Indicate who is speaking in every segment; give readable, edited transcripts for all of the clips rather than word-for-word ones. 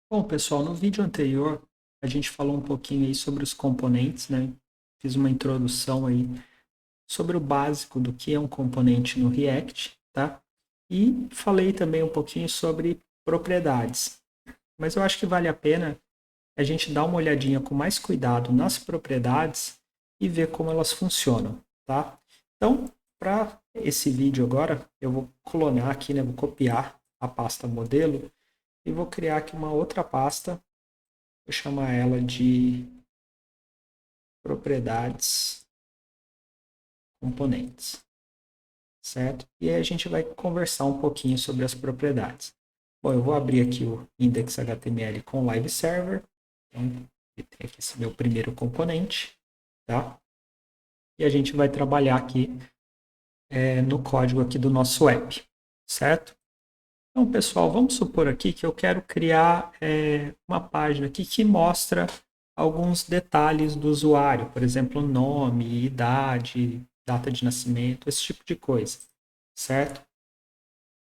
Speaker 1: Bom, pessoal, no vídeo anterior a gente falou um pouquinho aí sobre os componentes, né? Fiz uma introdução aí sobre o básico do que é um componente no React, tá? E falei também um pouquinho sobre propriedades. Mas eu acho que vale a pena a gente dar uma olhadinha com mais cuidado nas propriedades e ver como elas funcionam, tá? Então, para esse vídeo agora, eu vou clonar aqui, né? Vou copiar a pasta modelo e vou criar aqui uma outra pasta. Vou chamar ela de propriedades componentes, certo? E aí a gente vai conversar um pouquinho sobre as propriedades. Bom, eu vou abrir aqui o index.html com live server. Então, ele tem aqui esse meu primeiro componente, tá? E a gente vai trabalhar aqui no código aqui do nosso app, certo? Então, pessoal, vamos supor aqui que eu quero criar uma página aqui que mostra alguns detalhes do usuário, por exemplo, nome, idade, data de nascimento, esse tipo de coisa, certo?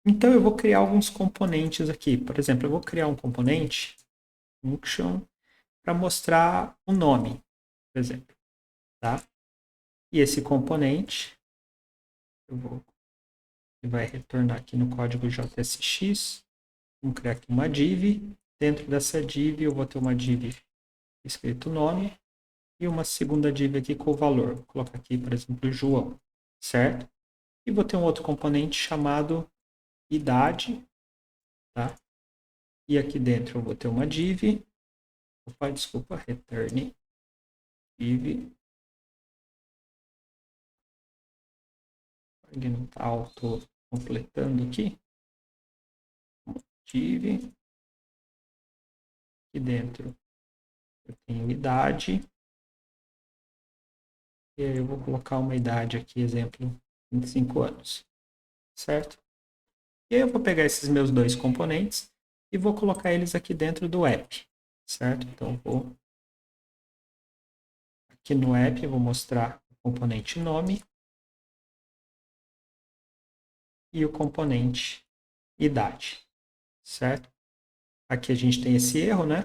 Speaker 1: Então, eu vou criar alguns componentes aqui. Por exemplo, eu vou criar um componente, function, para mostrar o nome, por exemplo, tá? E esse componente, ele vai retornar aqui no código JSX. Vamos criar aqui uma div. Dentro dessa div, eu vou ter uma div escrito nome e uma segunda div aqui com o valor. Vou colocar aqui, por exemplo, João, certo? E vou ter um outro componente chamado idade, tá? E aqui dentro eu vou ter uma div, opa, desculpa, return div, ele não está auto completando aqui, div, aqui dentro eu tenho idade, e aí eu vou colocar uma idade aqui, exemplo, 25 anos, certo? E aí eu vou pegar esses meus dois componentes e vou colocar eles aqui dentro do app, certo? Então eu vou aqui no app, eu vou mostrar o componente nome e o componente idade, certo? Aqui a gente tem esse erro, né?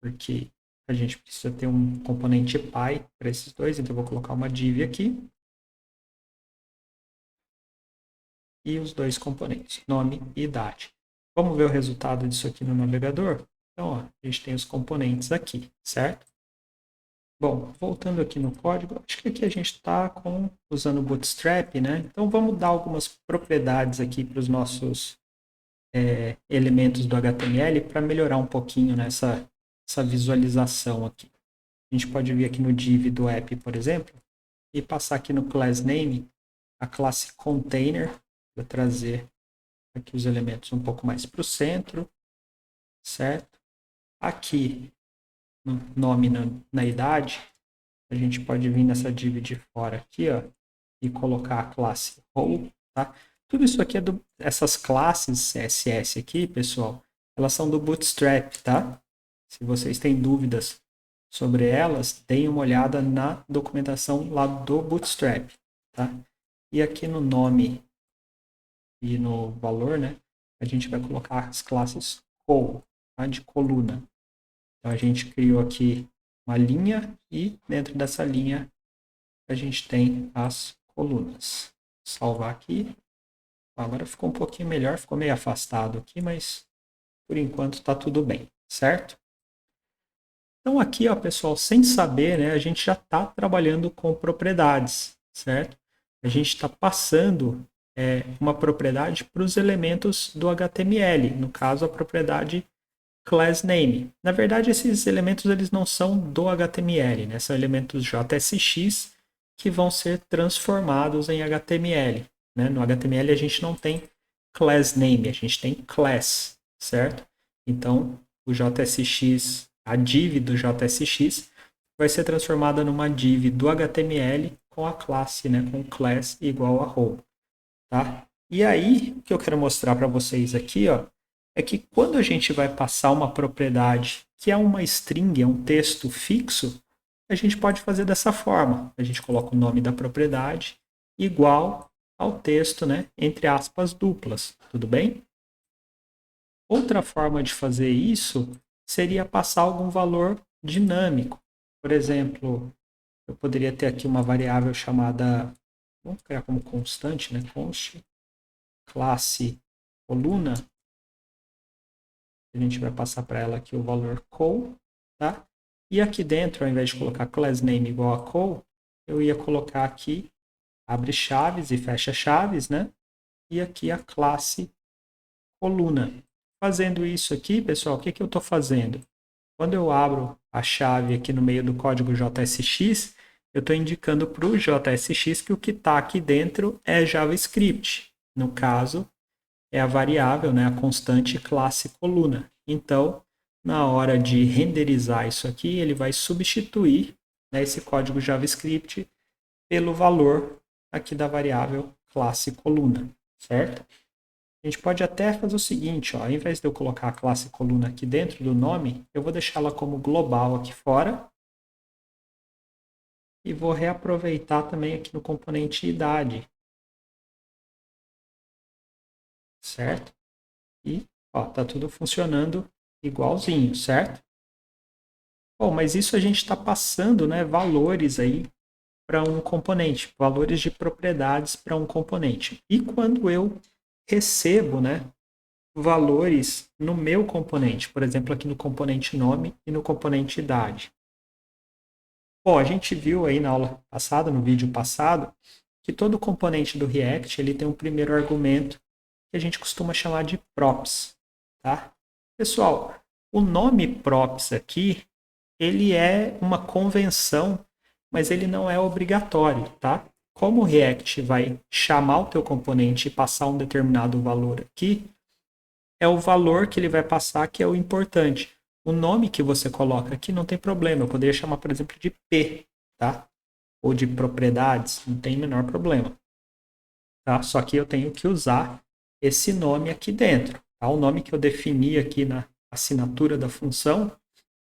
Speaker 1: Porque a gente precisa ter um componente pai para esses dois, então eu vou colocar uma div aqui e os dois componentes, nome e idade. Vamos ver o resultado disso aqui no navegador? Então, ó, a gente tem os componentes aqui, certo? Bom, voltando aqui no código, acho que aqui a gente está usando o Bootstrap, né? Então vamos dar algumas propriedades aqui para os nossos elementos do HTML para melhorar um pouquinho nessa essa visualização aqui. A gente pode vir aqui no div do app, por exemplo, e passar aqui no class name a classe container para trazer aqui os elementos um pouco mais para o centro, certo? Aqui no nome na idade, a gente pode vir nessa div de fora aqui, ó, e colocar a classe role, tá? Tudo isso aqui essas classes CSS aqui, pessoal, elas são do Bootstrap, tá? Se vocês têm dúvidas sobre elas, deem uma olhada na documentação lá do Bootstrap, tá? E aqui no nome e no valor, né, a gente vai colocar as classes col, tá? De coluna. Então a gente criou aqui uma linha e dentro dessa linha a gente tem as colunas. Vou salvar aqui. Agora ficou um pouquinho melhor, ficou meio afastado aqui, mas por enquanto está tudo bem, certo? Então aqui, ó, pessoal, sem saber, né, a gente já está trabalhando com propriedades, certo? A gente está passando uma propriedade para os elementos do HTML, no caso a propriedade class name. Na verdade, esses elementos eles não são do HTML, né? São elementos JSX que vão ser transformados em HTML. Né? No HTML a gente não tem class name, a gente tem class, certo? Então, o JSX, a div do JSX, vai ser transformada numa div do HTML com a classe, né? Com class igual a role. Tá? E aí, o que eu quero mostrar para vocês aqui, ó, é que quando a gente vai passar uma propriedade que é uma string, é um texto fixo, a gente pode fazer dessa forma. A gente coloca o nome da propriedade igual ao texto, né, entre aspas duplas, tudo bem? Outra forma de fazer isso seria passar algum valor dinâmico. Por exemplo, eu poderia ter aqui uma variável chamada, vamos criar como constante, né? Const classe coluna. A gente vai passar para ela aqui o valor col, tá? E aqui dentro, ao invés de colocar class name igual a col, eu ia colocar aqui abre chaves e fecha chaves, né? E aqui a classe coluna. Fazendo isso aqui, pessoal, o que eu estou fazendo? Quando eu abro a chave aqui no meio do código JSX, eu estou indicando para o JSX que o que está aqui dentro é JavaScript. No caso, é a variável, né, a constante classe coluna. Então, na hora de renderizar isso aqui, ele vai substituir, né, esse código JavaScript pelo valor aqui da variável classe coluna, certo? A gente pode até fazer o seguinte, ó, ao invés de eu colocar a classe coluna aqui dentro do nome, eu vou deixá-la como global aqui fora e vou reaproveitar também aqui no componente idade, certo? E ó, tá tudo funcionando igualzinho, certo? Bom, mas isso a gente está passando, né, valores aí para um componente, valores de propriedades para um componente. E quando eu recebo, né, valores no meu componente, por exemplo, aqui no componente nome e no componente idade. Bom, a gente viu aí na aula passada, no vídeo passado, que todo componente do React ele tem um primeiro argumento que a gente costuma chamar de props, tá? Pessoal, o nome props aqui, ele é uma convenção, mas ele não é obrigatório, tá? Como o React vai chamar o teu componente e passar um determinado valor aqui, é o valor que ele vai passar que é o importante. O nome que você coloca aqui não tem problema. Eu poderia chamar, por exemplo, de P, tá? Ou de propriedades, não tem o menor problema. Tá? Só que eu tenho que usar esse nome aqui dentro. Tá? O nome que eu defini aqui na assinatura da função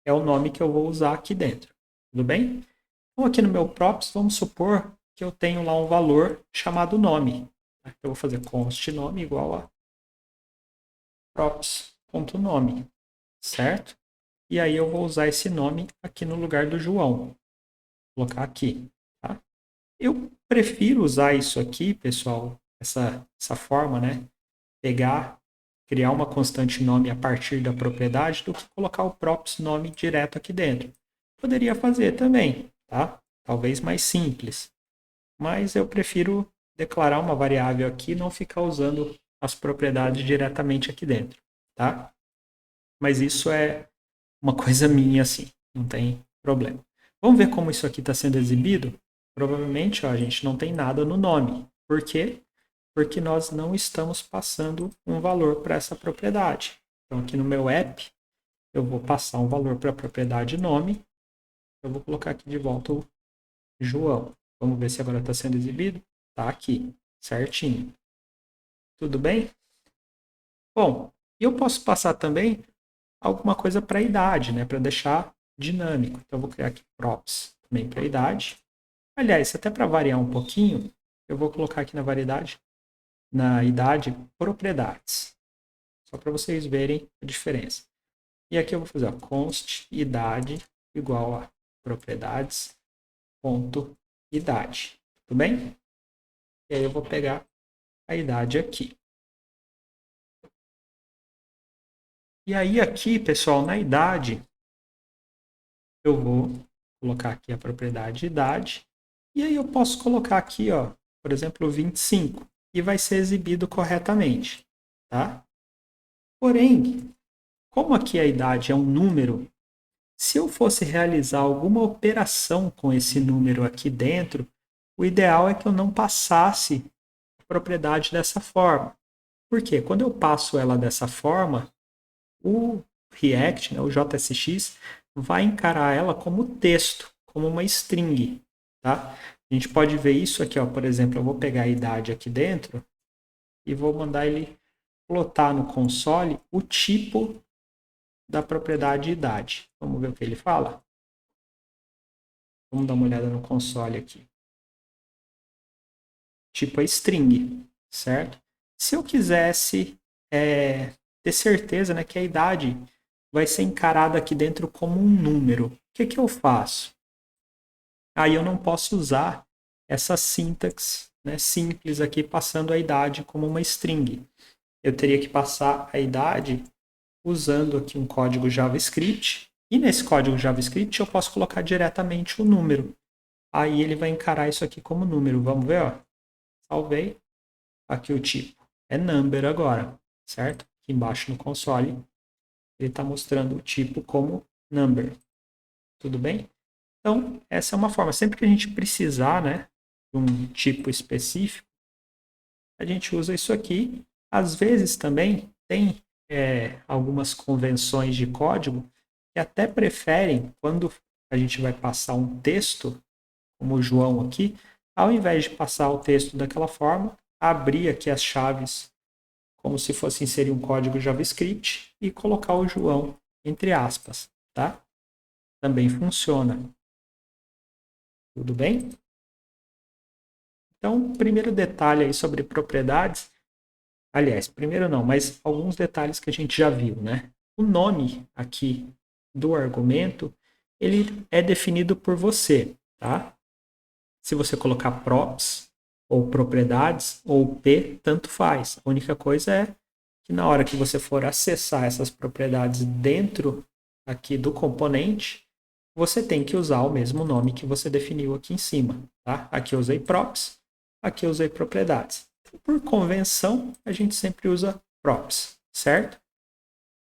Speaker 1: é o nome que eu vou usar aqui dentro. Tudo bem? Então, aqui no meu props, vamos supor que eu tenho lá um valor chamado nome. Tá? Eu vou fazer const nome igual a props.nome, certo? E aí eu vou usar esse nome aqui no lugar do João. Vou colocar aqui, tá? Eu prefiro usar isso aqui, pessoal, essa forma, né? Pegar, criar uma constante nome a partir da propriedade do que colocar o props nome direto aqui dentro. Poderia fazer também, tá? Talvez mais simples. Mas eu prefiro declarar uma variável aqui e não ficar usando as propriedades diretamente aqui dentro, tá? Mas isso é uma coisa minha assim, não tem problema. Vamos ver como isso aqui está sendo exibido? Provavelmente ó, a gente não tem nada no nome. Por quê? Porque nós não estamos passando um valor para essa propriedade. Então aqui no meu app, eu vou passar um valor para a propriedade nome. Eu vou colocar aqui de volta o João. Vamos ver se agora está sendo exibido. Está aqui, certinho. Tudo bem? Bom, eu posso passar também alguma coisa para a idade, né? Para deixar dinâmico. Então, eu vou criar aqui props também para a idade. Aliás, até para variar um pouquinho, eu vou colocar aqui na variedade, na idade, propriedades. Só para vocês verem a diferença. E aqui eu vou fazer ó, const idade igual a propriedades ponto idade. Tudo bem? E aí eu vou pegar a idade aqui. E aí aqui, pessoal, na idade, eu vou colocar aqui a propriedade idade. E aí eu posso colocar aqui, ó, por exemplo, 25. E vai ser exibido corretamente. Tá? Porém, como aqui a idade é um número, se eu fosse realizar alguma operação com esse número aqui dentro, o ideal é que eu não passasse a propriedade dessa forma. Por quê? Quando eu passo ela dessa forma, o React, né, o JSX, vai encarar ela como texto, como uma string. Tá? A gente pode ver isso aqui, ó, por exemplo, eu vou pegar a idade aqui dentro e vou mandar ele plotar no console o tipo da propriedade idade. Vamos ver o que ele fala? Vamos dar uma olhada no console aqui. Tipo é string, certo? Se eu quisesse ter certeza, né, que a idade vai ser encarada aqui dentro como um número. O que eu faço? Aí eu não posso usar essa sintaxe, né, simples aqui, passando a idade como uma string. Eu teria que passar a idade usando aqui um código JavaScript. E nesse código JavaScript eu posso colocar diretamente o número. Aí ele vai encarar isso aqui como número. Vamos ver, ó. Salvei. Aqui o tipo é number agora, certo? Aqui embaixo no console ele está mostrando o tipo como number. Tudo bem? Então, essa é uma forma. Sempre que a gente precisar, né, de um tipo específico, a gente usa isso aqui. Às vezes também tem algumas convenções de código que até preferem, quando a gente vai passar um texto, como o João aqui, ao invés de passar o texto daquela forma, abrir aqui as chaves como se fosse inserir um código JavaScript e colocar o João entre aspas, tá? Também funciona. Tudo bem? Então, primeiro detalhe aí sobre propriedades. Aliás, primeiro não, mas alguns detalhes que a gente já viu, né? O nome aqui do argumento, ele é definido por você, tá? Se você colocar props, ou propriedades, ou p, tanto faz. A única coisa é que na hora que você for acessar essas propriedades dentro aqui do componente, você tem que usar o mesmo nome que você definiu aqui em cima, tá? Aqui eu usei props, aqui eu usei propriedades. Por convenção, a gente sempre usa props, certo?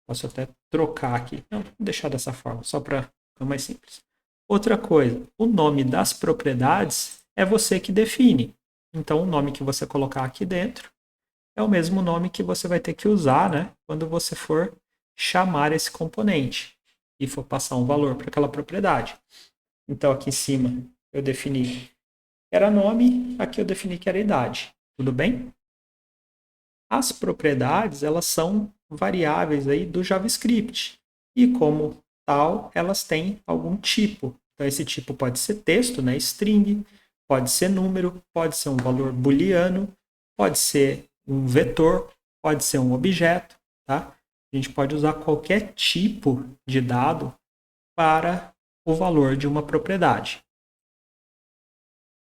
Speaker 1: Posso até trocar aqui. Não, vou deixar dessa forma, só para ficar mais simples. Outra coisa, o nome das propriedades é você que define. Então, o nome que você colocar aqui dentro é o mesmo nome que você vai ter que usar, né, quando você for chamar esse componente e for passar um valor para aquela propriedade. Então, aqui em cima eu defini que era nome, aqui eu defini que era idade. Tudo bem? As propriedades, elas são variáveis aí do JavaScript. E como tal, elas têm algum tipo. Então esse tipo pode ser texto, né, string, pode ser número, pode ser um valor booleano, pode ser um vetor, pode ser um objeto, tá? A gente pode usar qualquer tipo de dado para o valor de uma propriedade.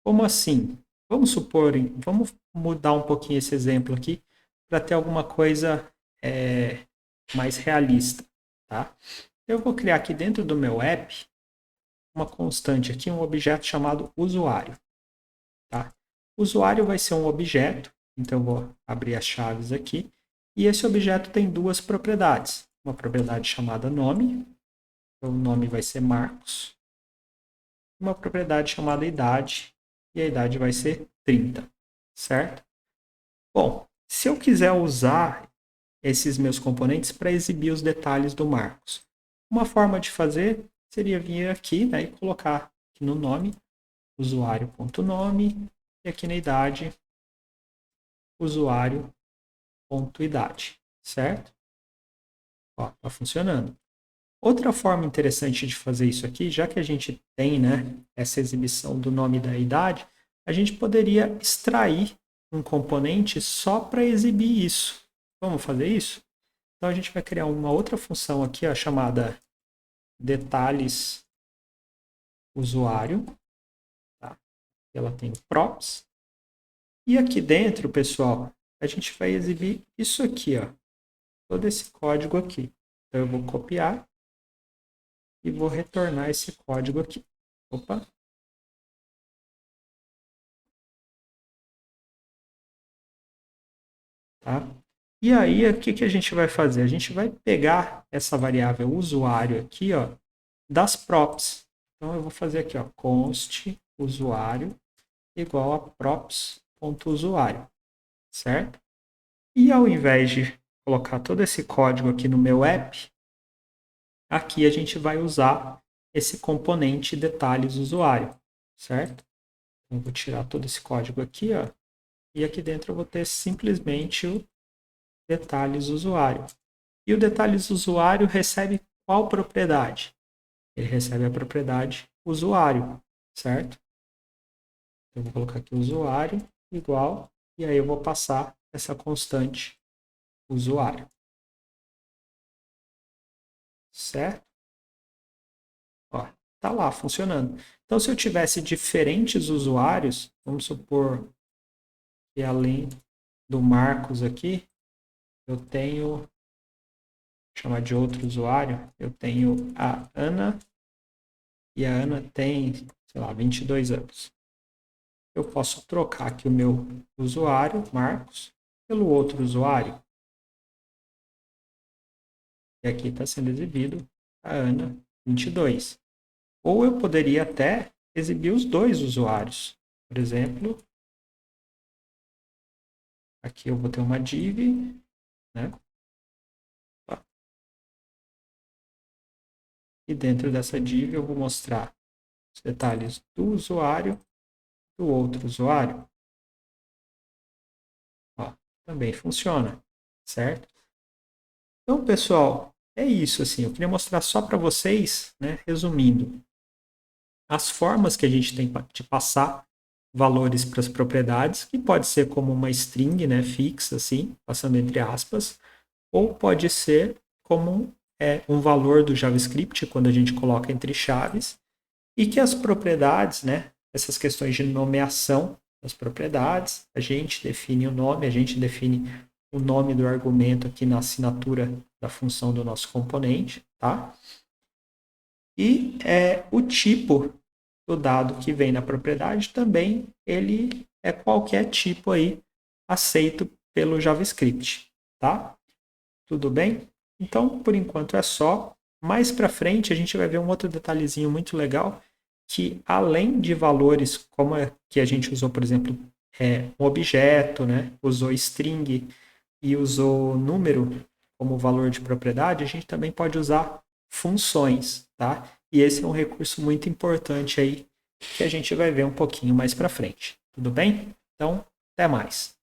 Speaker 1: Como assim? Vamos supor, vamos mudar um pouquinho esse exemplo aqui para ter alguma coisa mais realista, tá? Eu vou criar aqui dentro do meu app uma constante aqui, um objeto chamado usuário, tá? O usuário vai ser um objeto, então eu vou abrir as chaves aqui, e esse objeto tem duas propriedades. Uma propriedade chamada nome, então o nome vai ser Marcos, uma propriedade chamada idade, e a idade vai ser 30, certo? Bom, se eu quiser usar esses meus componentes para exibir os detalhes do Marcos, uma forma de fazer seria vir aqui, né, e colocar aqui no nome usuário.nome e aqui na idade usuário.idade, certo? Ó, tá funcionando. Outra forma interessante de fazer isso aqui, já que a gente tem, né, essa exibição do nome e da idade, a gente poderia extrair um componente só para exibir isso. Vamos fazer isso? Então a gente vai criar uma outra função aqui, ó, chamada detalhes usuário. Tá? Ela tem props. E aqui dentro, pessoal, a gente vai exibir isso aqui, ó, todo esse código aqui. Então eu vou copiar e vou retornar esse código aqui. Opa! Tá? E aí, o que a gente vai fazer? A gente vai pegar essa variável usuário aqui, ó, das props. Então, eu vou fazer aqui, ó, const usuário igual a props.usuário, certo? E ao invés de colocar todo esse código aqui no meu app, aqui a gente vai usar esse componente detalhes usuário, certo? Então, eu vou tirar todo esse código aqui, ó, e aqui dentro eu vou ter simplesmente o detalhes usuário. E o detalhes usuário recebe qual propriedade? Ele recebe a propriedade usuário, certo? Eu vou colocar aqui usuário igual, e aí eu vou passar essa constante usuário. certo? Ó, tá lá funcionando. Então, se eu tivesse diferentes usuários, vamos supor que além do Marcos aqui, eu tenho, vou chamar de outro usuário, eu tenho a Ana, e a Ana tem, sei lá, 22 anos. Eu posso trocar aqui o meu usuário, Marcos, pelo outro usuário. E aqui está sendo exibido a Ana 22. Ou eu poderia até exibir os dois usuários. Por exemplo, aqui eu vou ter uma div, né? E dentro dessa div eu vou mostrar os detalhes do usuário e do outro usuário. Ó, também funciona, certo? Então, pessoal, é isso. Assim, eu queria mostrar só para vocês, né, resumindo, as formas que a gente tem de passar valores para as propriedades, que pode ser como uma string, né, fixa, assim, passando entre aspas, ou pode ser como um valor do JavaScript, quando a gente coloca entre chaves, e que as propriedades, né, essas questões de nomeação das propriedades, a gente define o nome, a gente define o nome do argumento aqui na assinatura da função do nosso componente, tá? E o tipo do dado que vem na propriedade também, ele é qualquer tipo aí aceito pelo JavaScript, tá? Tudo bem? Então, por enquanto é só. Mais para frente a gente vai ver um outro detalhezinho muito legal, que além de valores como que a gente usou, por exemplo, um objeto, né? Usou string e usou número como valor de propriedade, a gente também pode usar funções, tá? E esse é um recurso muito importante aí que a gente vai ver um pouquinho mais para frente. Tudo bem? Então, até mais.